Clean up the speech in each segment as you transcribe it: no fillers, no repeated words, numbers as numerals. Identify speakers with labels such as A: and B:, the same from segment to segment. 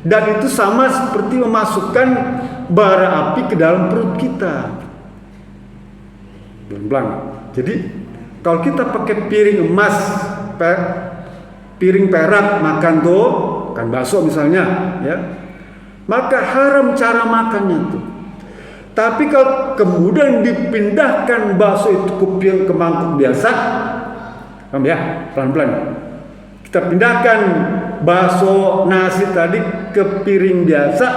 A: Dan itu sama seperti memasukkan bara api ke dalam perut kita. Pelan-pelan. Jadi kalau kita pakai piring emas, piring perak makan tuh, kan bakso misalnya, ya, maka haram cara makannya tuh. Tapi kalau kemudian dipindahkan bakso itu ke mangkuk biasa, paham ya, pelan-pelan. Kita pindahkan bakso nasi tadi ke piring biasa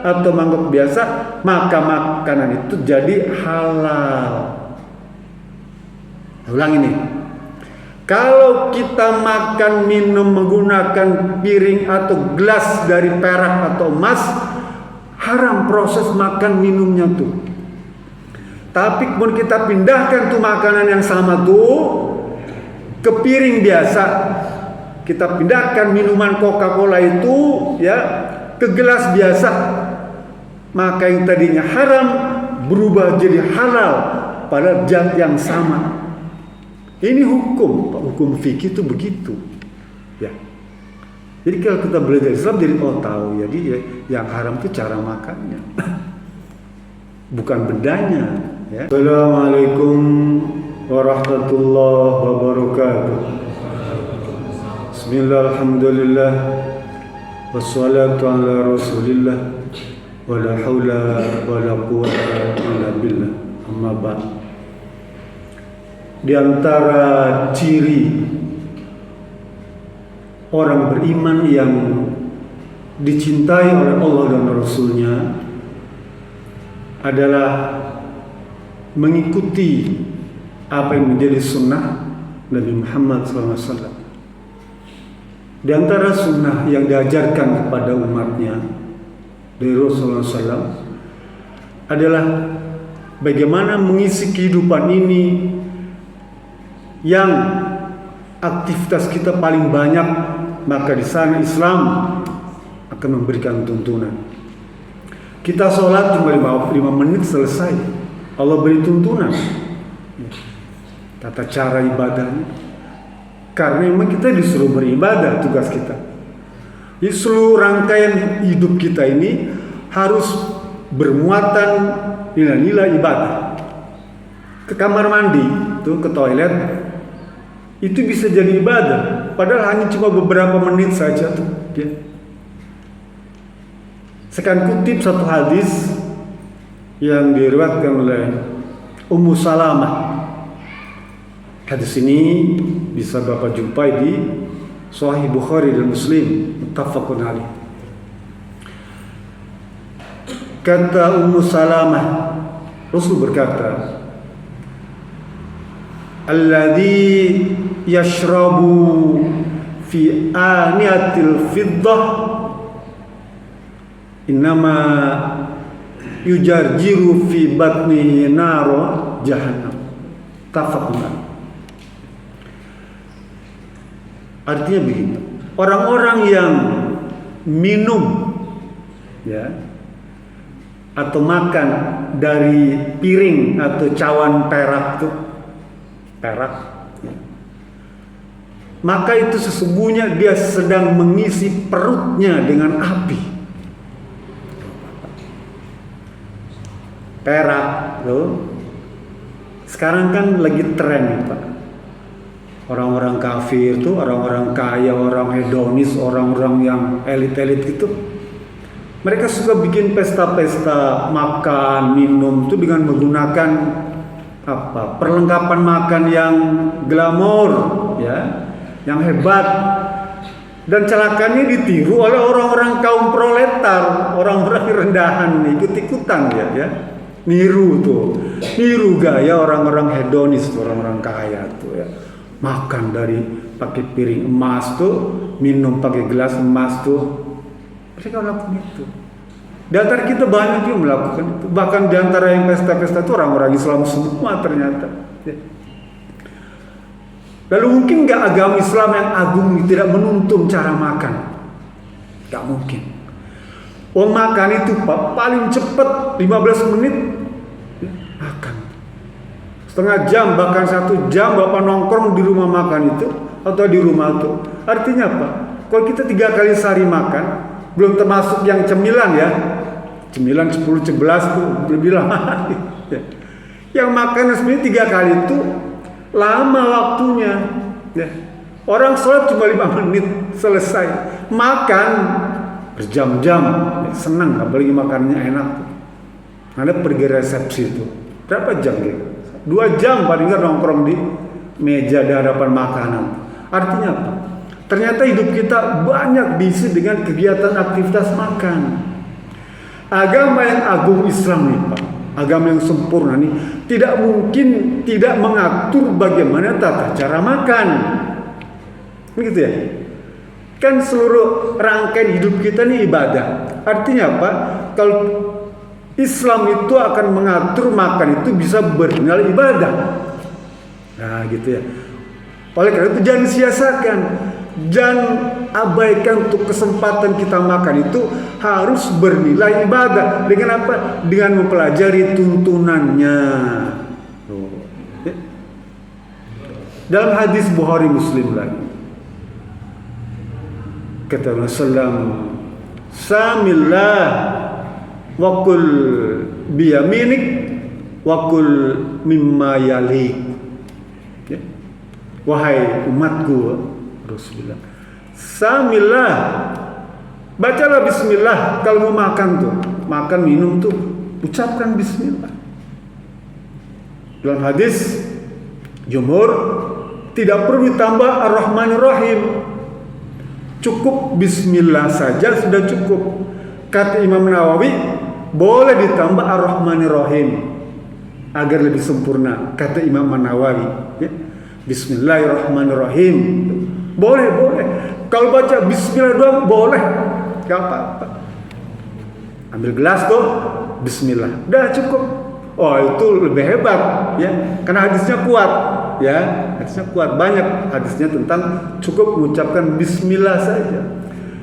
A: atau mangkuk biasa, maka makanan itu jadi halal. Ulang ini. Kalau kita makan minum menggunakan piring atau gelas dari perak atau emas, haram proses makan minumnya tuh. Tapi kemudian kita pindahkan tuh makanan yang sama tuh ke piring biasa. Kita pindahkan minuman Coca-Cola itu ya ke gelas biasa. Maka yang tadinya haram berubah jadi halal pada zat yang sama. Ini hukum fikih itu begitu. Ya. Jadi kalau kita belajar Islam jadi tahu. Jadi ya, yang haram itu cara makannya. Bukan bendanya, ya. Assalamualaikum warahmatullahi wabarakatuh. Bismillah, alhamdulillah, wassalatu ala rasulillah, wala hawla wala quwwata illa billah, amma ba'd. Di antara ciri orang beriman yang dicintai oleh Allah dan Rasul-Nya adalah mengikuti apa yang menjadi sunnah Nabi Muhammad SAW. Di antara sunnah yang diajarkan kepada umatnya dari Rasulullah SAW adalah bagaimana mengisi kehidupan ini yang aktivitas kita paling banyak, maka di sana Islam akan memberikan tuntunan. Kita sholat cuma 5 menit selesai, Allah beri tuntunan tata cara ibadahnya, karena memang kita disuruh beribadah, tugas kita. Jadi seluruh rangkaian hidup kita ini harus bermuatan nilai-nilai ibadah. Ke kamar mandi, tuh ke toilet, itu bisa jadi ibadah, padahal hanya cuma beberapa menit saja tuh, ya. Sekarang kutip satu hadis yang diriwayatkan oleh Ummu Salamah. Hadis ini bisa Bapak jumpai di Sahih Bukhari dan Muslim, muttafaqun alaih. Kata Ummu Salamah, Rasul berkata, alladzi yashrabu fi aniyatil fiddah innama yujarjiru fi batni naro jahannam. Tafaqna. Artinya begini, orang-orang yang minum, ya, atau makan dari piring atau cawan perak tuh, maka itu sesungguhnya dia sedang mengisi perutnya dengan api. Perak loh. Sekarang kan lagi tren nih, Pak. Orang-orang kafir tuh, orang-orang kaya, orang hedonis, orang-orang yang elit-elit gitu, mereka suka bikin pesta-pesta makan, minum tuh dengan menggunakan perlengkapan makan yang glamor, ya, yang hebat, dan celakanya ditiru oleh orang-orang kaum proletar, orang-orang rendahan, ikut-ikutan ya, niru gaya orang-orang hedonis, orang-orang kaya tuh, ya, makan dari pakai piring emas tuh, minum pakai gelas emas tuh, mereka lakukan itu. Di antara kita banyak yang melakukan itu. Bahkan di antara yang pesta-pesta itu orang-orang Islam semua ternyata. Ya. Lalu mungkin gak agama Islam yang agung tidak menuntun cara makan? Gak mungkin. Orang makan itu Pak, paling cepat 15 menit ya, makan. Setengah jam bahkan 1 jam Bapak nongkrong di rumah makan itu atau di rumah itu. Artinya apa? Kalau kita 3 kali sehari makan, Belum termasuk yang cemilan ya. Cemilan 10, 11 tuh lebih lama. Yang makan resmi 3 kali itu lama waktunya. Ya. Orang sholat cuma 5 menit selesai. Makan berjam-jam. Ya, senang apalagi makannya enak. Ada pergi resepsi itu. Berapa jam gitu? 2 jam paling nggak nongkrong di meja di hadapan makanan. Artinya apa? Ternyata hidup kita banyak diisi dengan kegiatan aktivitas makan. Agama yang agung Islam nih Pak, agama yang sempurna nih, tidak mungkin tidak mengatur bagaimana tata cara makan. Begitu ya? Kan seluruh rangkaian hidup kita nih ibadah. Artinya apa? Kalau Islam itu akan mengatur makan itu bisa bernilai ibadah. Nah gitu ya. Oleh karena itu jangan sia-siakan. Jangan abaikan untuk kesempatan kita makan itu harus bernilai ibadah. Dengan apa? Dengan mempelajari tuntunannya. Dalam hadis Bukhari Muslim lagi, kata Rasulullah, Samillah wakul biyaminik wakul mimma yalik. Wahai umatku, Rasulullah, Samillah, bacalah bismillah kalau mau makan tuh, makan minum tuh, ucapkan bismillah. Dalam hadis jumhur tidak perlu ditambah ar-Rahmanir-Rahim, cukup bismillah saja sudah cukup. Kata Imam Nawawi, boleh ditambah ar-Rahmanir-Rahim agar lebih sempurna. Kata Imam Nawawi, ya, Bismillahirrahmanirrahim. Boleh. Kalau baca bismillah doang boleh, gak apa-apa. Ambil gelas tuh, bismillah, udah cukup. Oh itu lebih hebat ya, karena hadisnya kuat ya, hadisnya kuat, banyak hadisnya tentang cukup mengucapkan bismillah saja.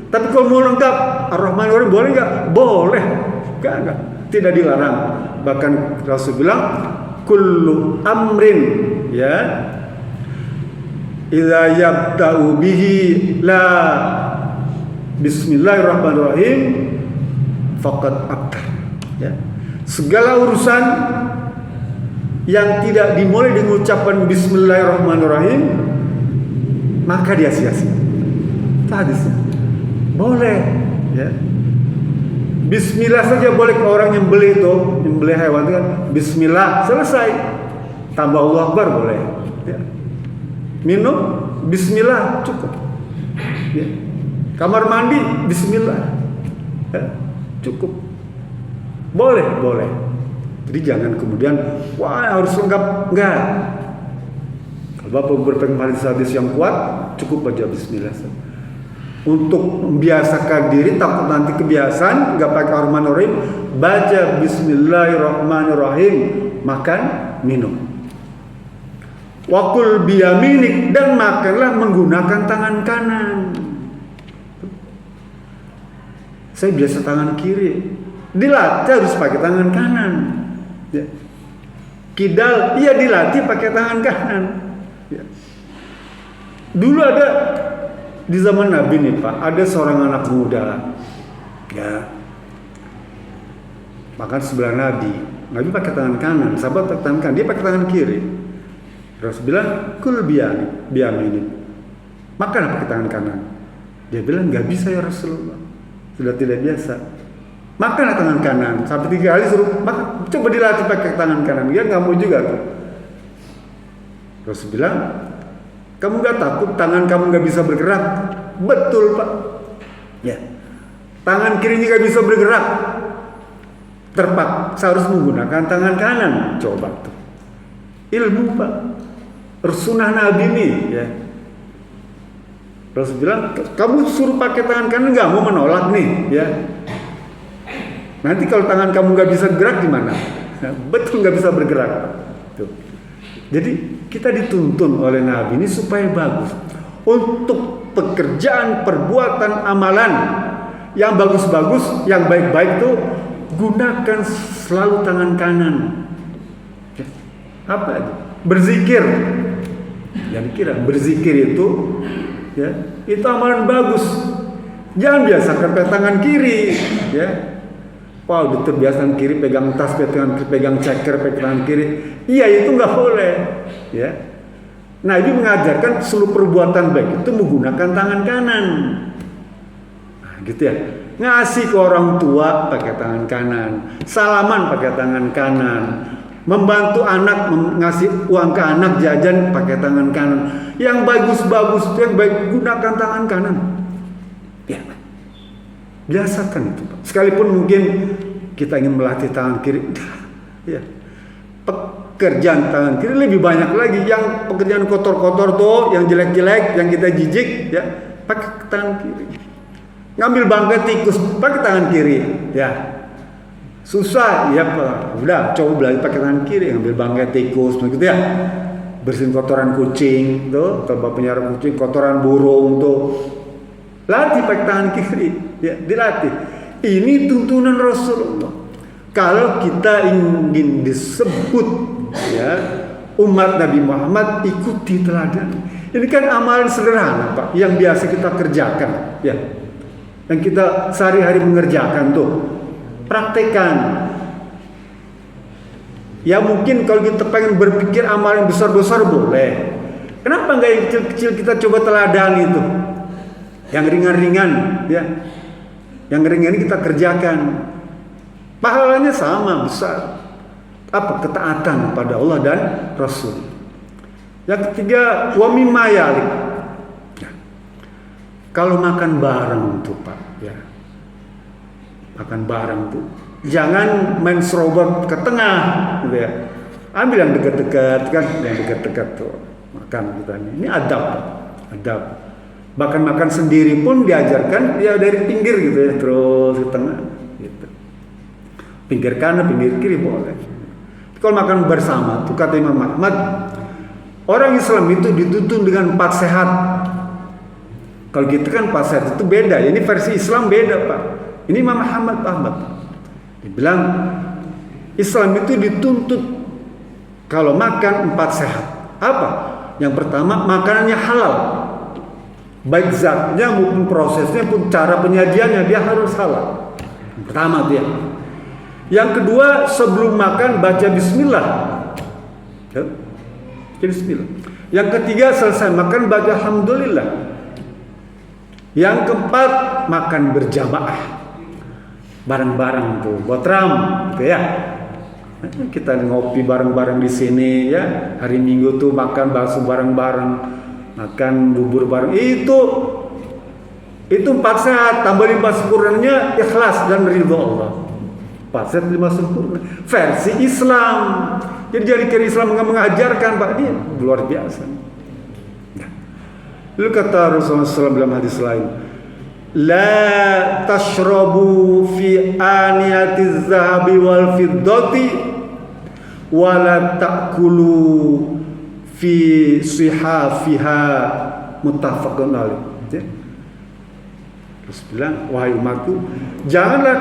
A: Tapi kalau mau lengkap ar-Rahmanir-Rahim boleh nggak? Boleh, enggak, tidak dilarang. Bahkan Rasul bilang kullu amrin ya idza yabda'u bihi la bismillahirrahmanirrahim faqad abtar ya. Segala urusan yang tidak dimulai dengan ucapan bismillahirrahmanirrahim maka dia sia-sia. Hadisnya boleh ya. Bismillah saja boleh ke orang yang beli itu, yang beli hewan itu kan bismillah, selesai. Tambah Allahu Akbar boleh ya. Minum bismillah cukup ya. Kamar mandi bismillah ya, cukup. Boleh. Jadi jangan kemudian wah harus lengkap, enggak. Kalau Bapak berpegang hadis yang kuat, cukup baca bismillah. Untuk membiasakan diri, takut nanti kebiasaan enggak pakai ar-Rahmanir-Rahim, baca bismillahirrahmanirrahim, makan, minum. Wakul biyaminik, dan makanlah menggunakan tangan kanan. Saya biasa tangan kiri, dilatih harus pakai tangan kanan ya. Kidal iya dilatih pakai tangan kanan ya. Dulu ada di zaman Nabi nih Pak, ada seorang anak muda ya, makan sebelah Nabi pakai tangan kanan, sahabat pakai tangan kanan, dia pakai tangan kiri. Rasul bilang kul biyaminik, makan pakai tangan kanan. Dia bilang nggak bisa ya Rasulullah, sudah tidak biasa. Makanlah tangan kanan. Sampai 3 kali suruh makan, coba dilatih pakai tangan kanan. Dia nggak mau juga tuh. Rasul bilang, kamu nggak takut tangan kamu nggak bisa bergerak? Betul Pak. Ya. Tangan kirinya nggak bisa bergerak, terpaksa harus menggunakan tangan kanan. Coba tuh. Ilmu Pak. Sunnah Nabi nih ya. Rasul bilang, kamu suruh pakai tangan kanan nggak mau menolak nih ya. Nanti kalau tangan kamu nggak bisa gerak gimana? Nah, betul nggak bisa bergerak. Tuh. Jadi kita dituntun oleh Nabi ini supaya bagus. Untuk pekerjaan, perbuatan, amalan yang bagus-bagus, yang baik-baik tuh gunakan selalu tangan kanan. Ya. Apa itu? Berzikir. Yang dikira berzikir itu ya, itu amalan bagus. Jangan biasakan pakai tangan kiri, ya. Wah, udah terbiasa kiri pegang tas, pegang ceker, pegang tangan kiri. Iya, itu nggak boleh, ya. Nabi mengajarkan seluruh perbuatan baik itu menggunakan tangan kanan. Nah, gitu ya. Ngasih ke orang tua pakai tangan kanan, salaman pakai tangan kanan, membantu anak ngasih uang ke anak jajan pakai tangan kanan. Yang bagus-bagus itu yang baik gunakan tangan kanan. Ya, biasakan itu, Pak. Sekalipun mungkin kita ingin melatih tangan kiri, ya, pekerjaan tangan kiri lebih banyak lagi. Yang pekerjaan kotor-kotor tuh, yang jelek-jelek, yang kita jijik, ya, pakai tangan kiri. Ngambil bangkai tikus pakai tangan kiri, ya. Susah, ya Pak. Udah, coba belajar pakai tangan kiri, ngambil bangkai tikus, begitu ya. Bersihin kotoran kucing, tuh, kalau bapak punya kucing, kotoran burung tuh. Latih pakai tangan kiri, ya, dilatih. Ini tuntunan Rasulullah. Kalau kita ingin disebut, ya, umat Nabi Muhammad, ikuti teladan. Ini kan amalan sederhana, Pak, yang biasa kita kerjakan, ya. Yang kita sehari-hari mengerjakan tuh, praktekkan. Ya mungkin kalau kita pengen berpikir amal yang besar-besar boleh. Kenapa nggak yang kecil-kecil kita coba teladani itu? Yang ringan-ringan, ya. Yang ringan kita kerjakan. Pahalanya sama besar. Apa? Ketaatan pada Allah dan Rasul. Yang ketiga, wa mimma yalik. Kalau makan bareng tuh, Pak, ya. Makan bareng tuh, jangan main serobot ke tengah, gitu ya. Ambil yang dekat-dekat, kan, yang dekat-dekat tuh makan kita. Ini adab, Pak. Adab. Bahkan makan sendiri pun diajarkan ya dari pinggir gitu ya, terus ke tengah, gitu. Pinggir kanan, pinggir kiri boleh. Kalau makan bersama, tuh kata Imam Ahmad, orang Islam itu dituntun dengan 4 sehat. Kalau gitu kan 4 sehat itu beda. Ini versi Islam beda, Pak. Ini Imam Ahmad. Dibilang Islam itu dituntut kalau makan 4 sehat. Apa? Yang pertama, makanannya halal. Baik zatnya maupun prosesnya pun cara penyajiannya dia harus halal. Yang pertama dia. Yang kedua, sebelum makan baca bismillah. Ya? Bismillah. Yang ketiga, selesai makan baca alhamdulillah. Yang keempat, makan berjamaah. Bareng-bareng tuh, botram, gitu ya. Kita ngopi bareng-bareng di sini ya. Hari Minggu tuh makan bakso bareng-bareng, makan bubur bareng. Itu 4 sehat, tambah 5 sempurnanya ikhlas dan ridho Allah. 4 sehat 5 sempurna. Versi Islam. Jadi kira Islam mengajarkan, Pak, ini luar biasa. Lalu kata Rasulullah SAW dalam hadis lain, la tashrabu fi aniyatiz zahabi wal fiddati wa la ta'kulu fi sihafiha, muttafaqun alaih. Terus bilang, wahai umatku, janganlah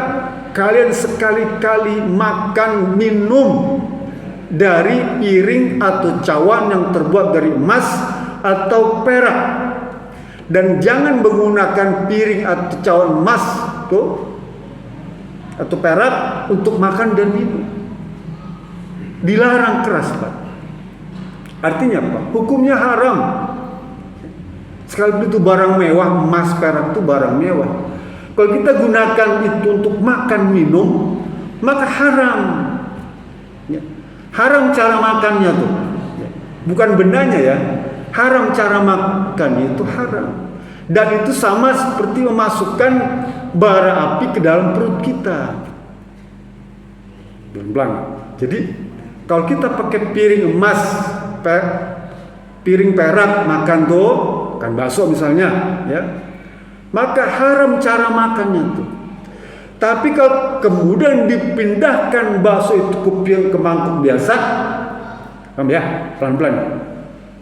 A: kalian sekali-kali makan minum dari piring atau cawan yang terbuat dari emas atau perak, dan jangan menggunakan piring atau cawan emas tuh atau perak untuk makan dan minum. Dilarang keras, Pak. Artinya apa? Hukumnya haram. Sekalipun itu barang mewah, emas perak itu barang mewah. Kalau kita gunakan itu untuk makan minum, maka haram. Ya. Haram cara makannya tuh, bukan bendanya ya. Haram cara makannya itu haram. Dan itu sama seperti memasukkan bara api ke dalam perut kita. Belang. Jadi kalau kita pakai piring emas, piring perak makan tuh, kan bakso misalnya, ya, maka haram cara makannya tuh. Tapi kalau kemudian dipindahkan bakso itu ke mangkuk biasa, paham ya, pelan-pelan.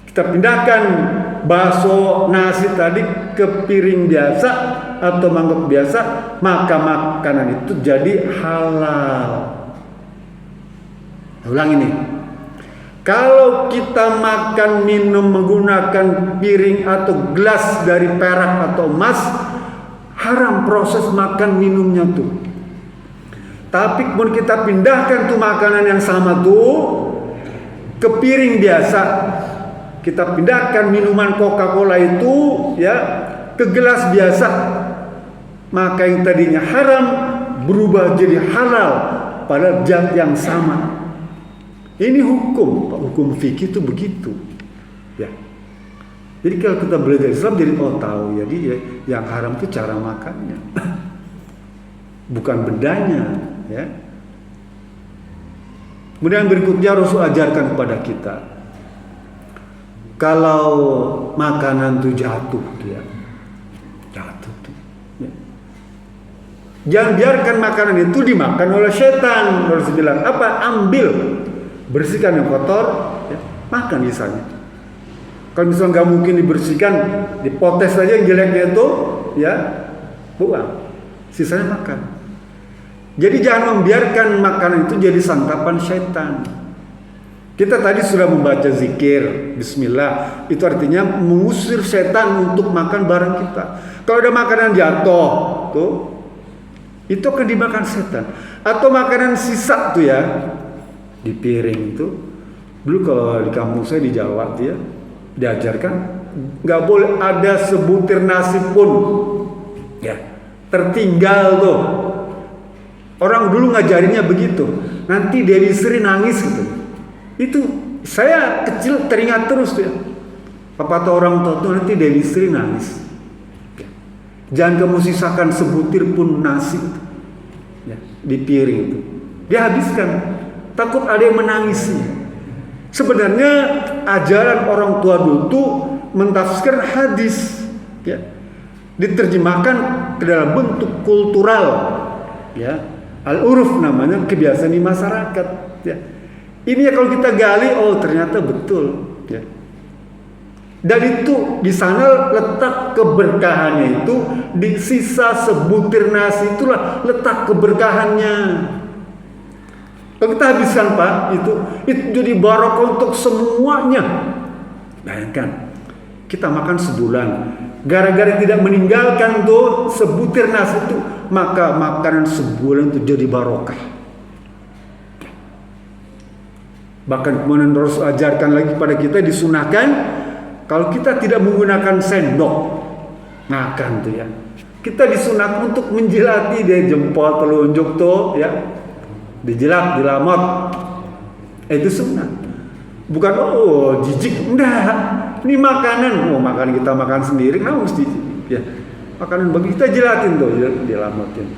A: Kita pindahkan bakso nasi tadi ke piring biasa atau mangkok biasa, maka makanan itu jadi halal. Ulang ini. Kalau kita makan minum menggunakan piring atau gelas dari perak atau emas, haram proses makan minumnya tuh. Tapi kemudian kita pindahkan tuh makanan yang sama tuh ke piring biasa. Kita pindahkan minuman Coca-Cola itu ya ke gelas biasa. Maka yang tadinya haram berubah jadi halal pada zat yang sama. Ini hukum fikih itu begitu. Ya. Jadi kalau kita belajar Islam jadi tahu jadi yang haram itu cara makannya. Bukan bendanya, ya. Kemudian berikutnya Rasul ajarkan kepada kita, kalau makanan itu jatuh tuh. Ya. Jangan biarkan makanan itu dimakan oleh setan. Rasul bilang apa? Ambil, bersihkan yang kotor, ya, makan misalnya. Kalau misalnya nggak mungkin dibersihkan, dipotes saja yang jeleknya itu, ya, buang, sisanya makan. Jadi jangan membiarkan makanan itu jadi santapan syaitan. Kita tadi sudah membaca zikir Bismillah, itu artinya mengusir setan untuk makan barang kita. Kalau ada makanan jatuh tuh, itu akan dimakan setan. Atau makanan sisa tuh ya di piring itu. Dulu kalau di kampung saya di Jawa tuh ya diajarkan nggak boleh ada sebutir nasi pun ya tertinggal tuh. Orang dulu ngajarinnya begitu. Nanti Dewi Sri nangis gitu. Itu saya kecil teringat terus tuh ya. Papa atau orang tua tuh nanti Dewi Sri nangis. Jangan kamu sisakan sebutir pun nasi ya, di piring itu. Dia habiskan. Takut ada yang menangisi. Sebenarnya ajaran orang tua dulu tuh mentafsirkan hadis ya. Diterjemahkan ke dalam bentuk kultural ya. Al-uruf namanya, kebiasaan di masyarakat ya. Ini ya kalau kita gali, oh ternyata betul ya. Dan itu di sana letak keberkahannya itu di sisa sebutir nasi, itulah letak keberkahannya. Kalau kita habiskan Pak, itu jadi barokah untuk semuanya. Bayangkan, kita makan sebulan, gara-gara tidak meninggalkan tuh sebutir nasi itu, maka makanan sebulan itu jadi barokah. Bahkan kemudian Rasul ajarkan lagi pada kita, disunahkan kalau kita tidak menggunakan sendok makan tuh ya, kita disunahkan untuk menjilati dia jempol telunjuk tuh ya, dijilat, dilamot. Itu sunnah. Bukan jijik, enggak. Ini makanan, makanan kita makan sendiri, kenapa mesti ya? Makanan bagi kita jilatin tuh, dilamotin.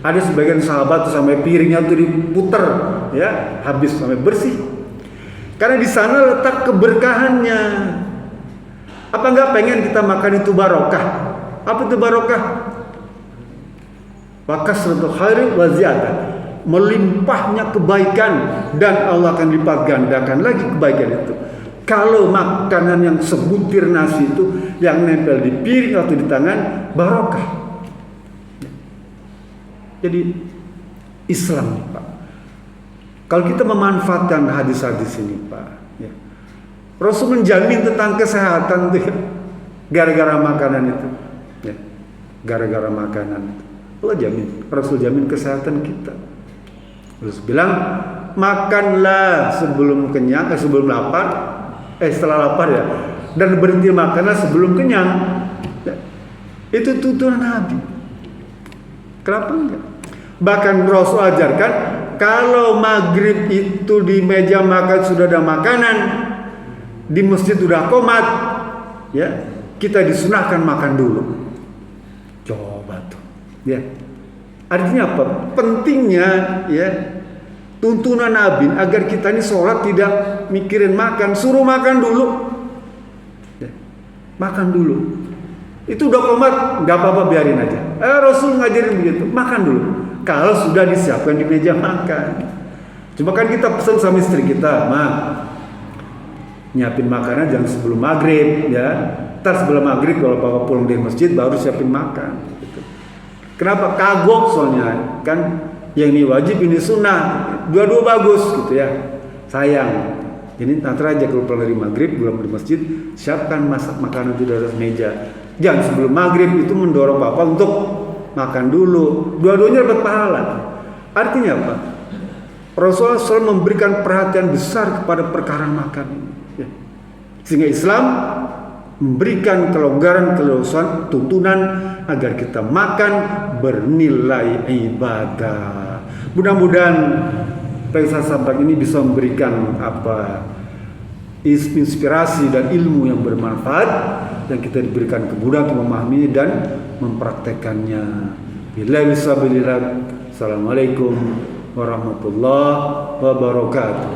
A: Ada sebagian sahabat tuh sampai piringnya tuh diputer, ya, habis sampai bersih. Karena di sana letak keberkahannya. Apa enggak pengen kita makan itu barokah? Apa itu barokah? Wakasratul khairi wa ziyadah. Melimpahnya kebaikan dan Allah akan lipat gandakan lagi kebaikan itu. Kalau makanan yang sebutir nasi itu yang nempel di piring atau di tangan, barokah. Jadi Islam nih Pak, kalau kita memanfaatkan hadis-hadis ini Pak ya, Rasul menjamin tentang kesehatan tuh ya, gara-gara makanan itu ya, gara-gara makanan itu Allah jamin, Rasul jamin kesehatan kita. Rasul bilang makanlah sebelum kenyang, sebelum lapar, setelah lapar ya, dan berhenti makanlah sebelum kenyang ya. Itu tuntunan Nabi. Kenapa enggak? Bahkan Rasul ajarkan kalau maghrib itu di meja makan sudah ada makanan, di masjid sudah qomat ya, kita disunahkan makan dulu. Coba tuh ya. Artinya apa? Pentingnya ya tuntunan Nabi agar kita ini sholat tidak mikirin makan, suruh makan dulu ya, makan dulu. Itu udah qomat, gak apa-apa biarin aja. Rasul ngajarin begitu, makan dulu kalau sudah disiapkan di meja makan. Cuma kan kita pesan sama istri kita, nyiapin makanan jangan sebelum maghrib ya. Ntar sebelum maghrib kalau papa pulang dari masjid baru siapin makan gitu. Kenapa? Kagok soalnya kan, yang ini wajib ini sunnah, dua-dua bagus gitu ya. Sayang, ini nanti aja kalau pulang dari maghrib, pulang dari masjid, siapkan masak makanan itu di atas meja. Jangan sebelum maghrib itu mendorong Bapak untuk makan dulu. Dua-duanya dapat pahala. Artinya apa? Rasulullah SAW memberikan perhatian besar kepada perkara makan ini. Ya. Sehingga Islam memberikan kelonggaran, keleluasan, tuntunan agar kita makan bernilai ibadah. Mudah-mudahan Kisah Sabar ini bisa memberikan inspirasi dan ilmu yang bermanfaat, dan kita diberikan kemudahan untuk memahami dan mempraktekannya. Billahi sabilillah. Assalamualaikum warahmatullahi wabarakatuh.